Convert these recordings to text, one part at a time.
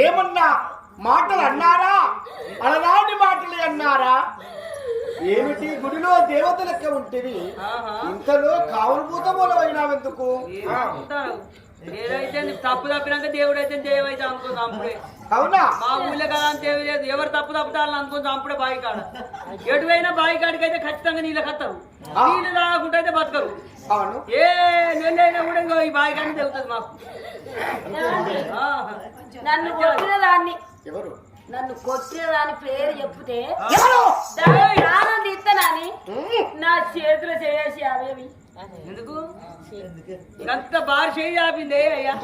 ఏమన్నా మాటలు అన్నారా? అలనాటి మాటలు అన్నారా? ఏమిటి గుడిలో దేవత లెక్క ఉంటుంది, ఇంతలో కావలభూత మూలమైనావెందుకు? ఏదైతే తప్పు తప్పినాక దేవుడు అయితే దేవైతే అనుకో చంపుడే. అవునా? మా ఊళ్ళో కదా అని దేవి లేదు. ఎవరు తప్పు తప్పుతారని అనుకుని చంపుడే. బావి కాడ ఎటువైనా బావి కాడికి అయితే ఖచ్చితంగా నీళ్ళు కత్తరు. నీళ్ళు తాగకుండా అయితే బతకరు. అవును. ఏ నెల్లైనా కూడా ఇంకో ఈ బావి కాడిని తెగుతుంది మాకు. నన్ను కొట్టిన దాన్ని ఎవరు? నన్ను కొట్టిన దాని పేరు చెప్తే ఆనంది ఇస్తానని నా చేతులు చేసి అవేవి ఎందుకు అంత బాగా చేయి ఆపింది అయ్యా?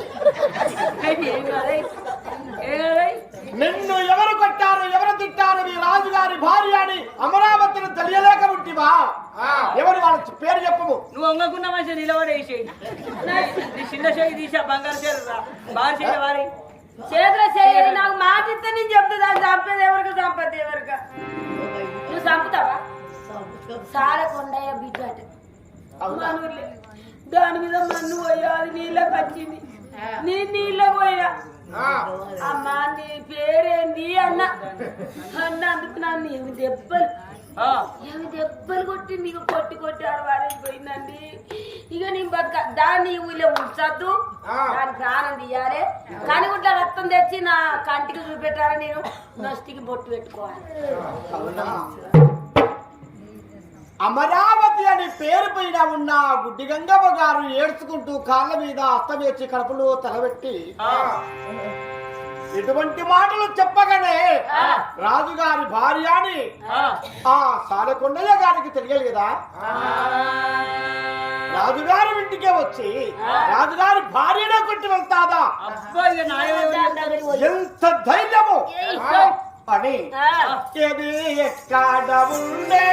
నిన్ను ఎవరు కొట్టారు, ఎవరు తిట్టారు? మీ రాజుగారి భార్య అని అమరావతిని తెలియలేక ఉంటివా? ఎవరు వాళ్ళ పేరు చెప్పము. నువ్వు వంగకున్న మనిషి నిలబడే చేయి. నీ చిన్న చేయి తీసా బంగారు చేరు బాగా చేయ వారి చేతులు చేయాలి. నాకు మాట ఇస్తే నేను చెప్తా. దాన్ని చంపేది ఎవరికి, చంపద్దు ఎవరిక. నువ్వు చంపుతావా? సాల కొండయ్య బిడ్డ మనూర్లే. దాని మీద మన్ను పోయా, అది నీళ్ళకి వచ్చింది. నేను నీళ్ళకి పోయా. అమ్మా నీ పేరేంది అన్న అందుకు నన్ను ఏమి దెబ్బలు కొట్టింది. ఇక కొట్టి కొట్టి ఆడవారైపోయిందండి. ఇక నేను బతుక దాన్ని ఊళ్ళో ఉంచద్దు, దాని ప్రాణం తీయాలి. కానీ గుట్ల రక్తం తెచ్చి నా కంటికి చూపెట్టాలి. నేను నష్టికి బొట్టు పెట్టుకోవాలి. అమరావతి అని పేరు పైన ఉన్న గుడ్డి గంగవ్వ గారు ఏడ్చుకుంటూ కాళ్ళ మీద అస్తమేర్చి కడుపులో తలబెట్టి ఎటువంటి మాటలు చెప్పగానే రాజుగారి భార్య అని ఆ సాలకొండయ్య గారికి తెలియలేదా? రాజుగారి ఇంటికే వచ్చి రాజుగారి భార్యనే కొట్టి వెళ్తాదా? ఎంత ధైర్యము అని ఏది ఎక్కడ ఉండే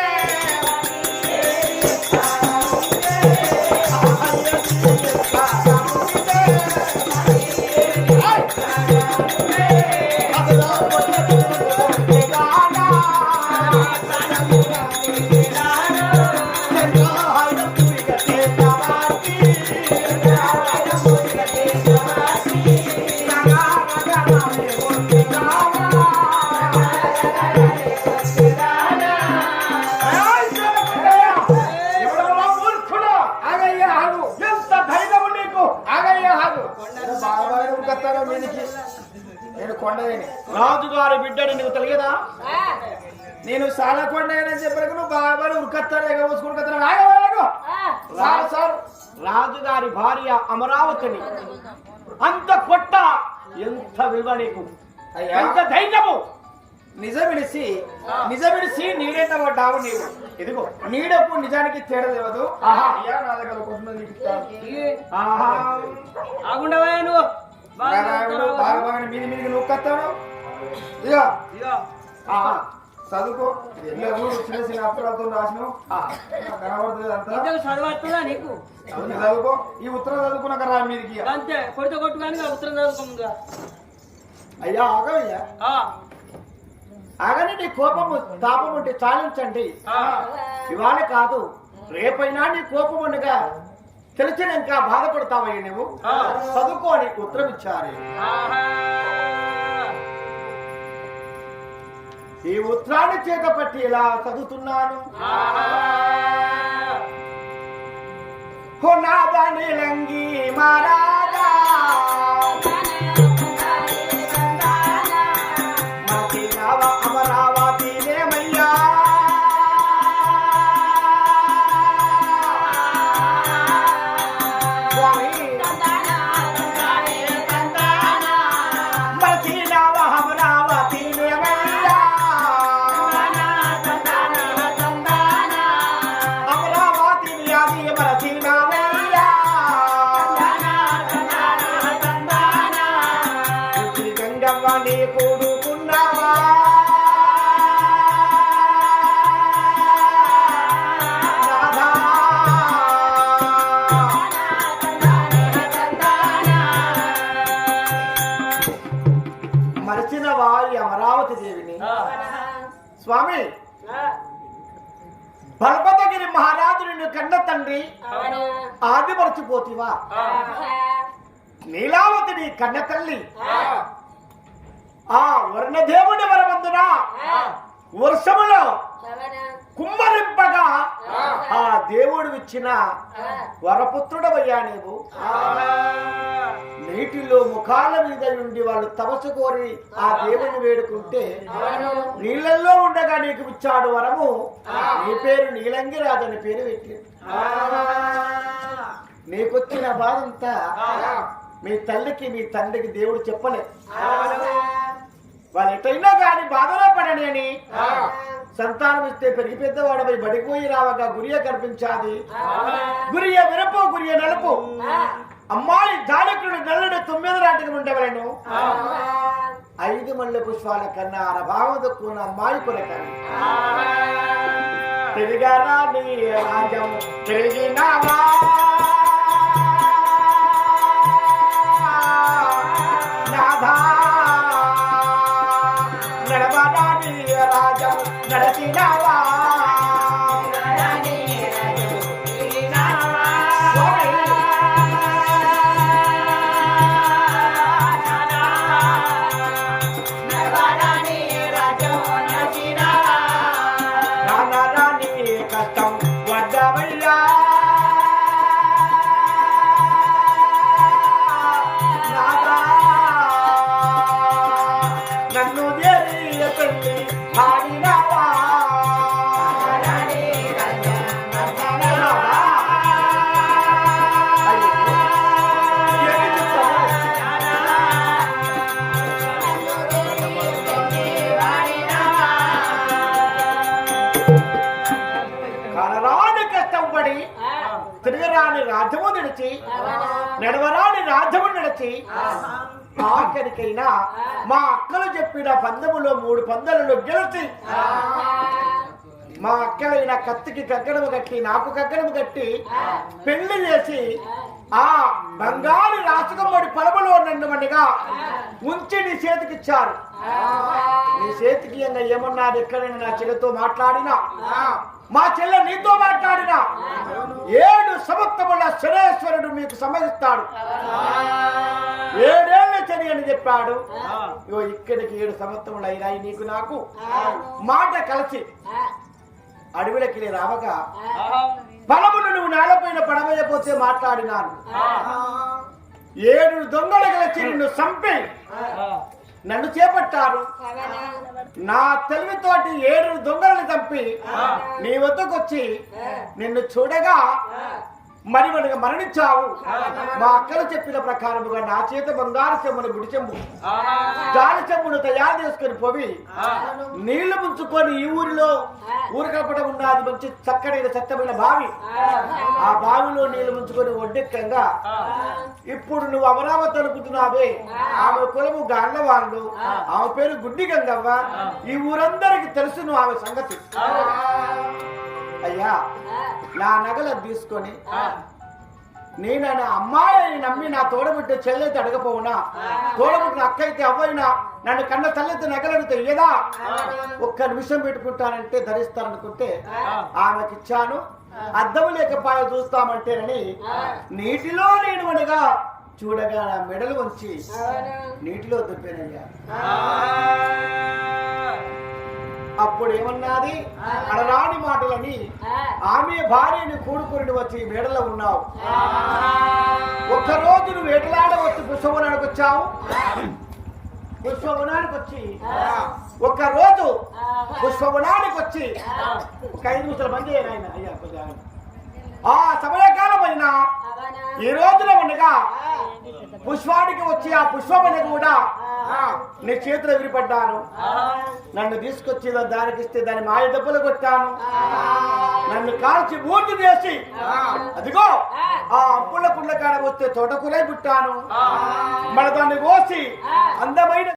రాజుగారి బిడ్డని నీకు తెలియదా? నేను చాలా కొండని చెప్పాను. నువ్వు బాగా ఉరికత్తాను సార్. రాజుగారి భార్య అమరావతిని అంత కొట్ట ఎంత విలువ నీకు, ఎంత ధైర్యము! నిజమిడిసి నీడేట పడ్డావు నీవు. ఇదిగో నీడకు నిజానికి తేడా తెలియదు. నా దగ్గర మీది మీదికి నొక్కత్తాను. ఇక చదువుకో. చిన్న చిన్న అక్షరాలతో రాసినావు కనబడుతుంది అంతా. చదువుకో. ఈ ఉత్తరం చదువుకున్నాక రా మీదికి. అంతే కొడితే కొట్టు కానీ ఉత్తరం చదువుకోముందుగా. అయ్యా ఆగయ్యా, ఆగని నీ కోపము తాపం ఉంటే చాలించండి. ఇవాళ కాదు రేపైనా నీ కోపం ఉండగా తెలిసిన ఇంకా బాధపడతావయ్య నువ్వు. చదువుకోని ఉత్తరం ఇచ్చారు. ఈ ఉత్తరాన్ని చేత పట్టి ఇలా చదువుతున్నాను. నాదాని లంగి మారాదా అమరావతి నేమయ్యా ఏమిటమ్మా నీ కూడుకున్నావా మరచినవా ఈ అమరావతి దేవిని స్వామి బల్పతగిరి మహారాజు నిన్ను కన్న తండ్రి ఆది మరచిపోతివా నీలావతి నీ కన్న తల్లి ఆ వర్ణదేవుని వరమందున వర్షములో కుమ్మరింపగా ఆ దేవుడు ఇచ్చిన వరపుత్రుడవయ్యా నీవు నీటిలో ముఖాల మీద ఉండి వాళ్ళు తపస్సు కోరి ఆ దేవుని వేడుకుంటే నీళ్ళల్లో ఉండగా నీకు ఇచ్చాడు వరము నీ పేరు నీలంగిరాజు అని పేరు పెట్టి నీకొచ్చిన బాధంతా మీ తల్లికి మీ తండ్రికి దేవుడు చెప్పలేదు వాళ్ళు ఎటైనా కానీ బాధలో పడని అని సంతానం ఇస్తే పెరిగి పెద్దవాడపై బడిపోయి రావగా గురియ కనిపించాది గురియ విరపు గురియ నలుపు అమ్మాయి జానకుడు నల్లుడు 9 రాటికి ఉండవలను 5 మల్లె పుష్పాల కన్నా అరభావం దక్కున్న అమ్మాయి కొరకని తిరిగారా నీ రాజం తిరిగినావా నడవరాని రాజం నడచినావా కష్టం వద్దవయ్యా నన్ను పెళ్లి ఆడినావా కనరాని కష్టం పడి తిరగరాని రాజ్యము నడిచి నడవరాని రాజ్యము నడిచి ఆఖరికైనా మా అక్కలు చెప్పిన పందెములో 3 పందాలలో గెలిచి మా అక్కలైన కత్తికి కగ్గడము కట్టి నాకు కగ్గడము కట్టి పెళ్లి చేసి ఆ బంగారు రాసుకమ్మడి పొలములో నన్నుమనిగా ఉంచి నీ చేతికిచ్చారు నీ చేతికి ఏమన్నారు ఎక్కడైనా నా చెల్లెతో మాట్లాడినా మా చెల్లె నీతో మాట్లాడినా 7 సంవత్సరముల శనేశ్వరుడు మీకు సమ్మతిస్తాడు 7 ఏళ్ల చని అని చెప్పాడు ఇగో ఇక్కడికి 7 సంవత్సరములు అయినాయి నీకు నాకు మాట కలిసి అడవిలకి రావగా బలమును నువ్వు నేలపైన పడవేయపోతే మాట్లాడినాను 7 దొంగలు కలిసి నిన్ను చంపి నన్ను చేపట్టారు నా తెలివితోటి 7 దొంగలను చంపి నీ వద్దకొచ్చి నిన్ను చూడగా మరి మనగా మరణించావు మా అక్కలు చెప్పిన ప్రకారముగా నా చేత బంగారు చెమ్మును గుడి చెంబు జాలి చెమ్మును తయారు చేసుకుని పోవి నీళ్లు ముంచుకొని ఈ ఊరిలో ఊరు కలపట ఉన్నది మంచి చక్కడైన చట్టమైన బావి ఆ బావిలో నీళ్లు ముంచుకొని ఒడ్డెక్కంగా ఇప్పుడు నువ్వు అమరావతి అనుకుంటున్నావే ఆమె కులము గాండ్ల వాళ్ళు ఆమె పేరు గుడ్డి గంగవ్వ ఈ ఊరందరికి తెలుసును ఆమె సంగతి అయ్యా నా నగలను తీసుకొని నేను అమ్మాయిని నమ్మి నా తోడబుట్టే చెల్లెత్తి అడగపోవునా తోడబుట్టిన అక్క అయితే అవ్వైనా నన్ను కన్న తల్లెత్తి నగలను తెలియదా 1 నిమిషం పెట్టుకుంటానంటే ధరిస్తాననుకుంటే ఆమెకిచ్చాను అద్దము లేకపాయ చూస్తామంటేనని నీటిలో నేను అనగా చూడగా నా మెడలు వంచి నీటిలో దుబ్బేనయ్యా అప్పుడు ఏమన్నది అడరాని మాటలని ఆమె భార్యని కూడుకొని వచ్చి మేడలో ఉన్నావు ఒక్కరోజు నువ్వు వేటలాడ వచ్చి పుష్పవనానికి వచ్చావు పుష్పవనానికి వచ్చి ఒక్కరోజు పుష్పవనానికి వచ్చి 5 నిమిషాల మంది అయ్యా ఆ సమయకాలం అయినా ఈ రోజున ఉండగా పుష్పానికి వచ్చి ఆ పుష్పమని కూడా నీ చేతిలో విరిపడ్డాను నన్ను తీసుకొచ్చి దానికి ఇస్తే దాని మాయ దెబ్బలు కొట్టాను నన్ను కాల్చి బూర్తి చేసి అదిగో ఆ అప్పుల పుల్ల కాడ వస్తే తోటకూరై పుట్టాను మన దాన్ని కోసి అందమైన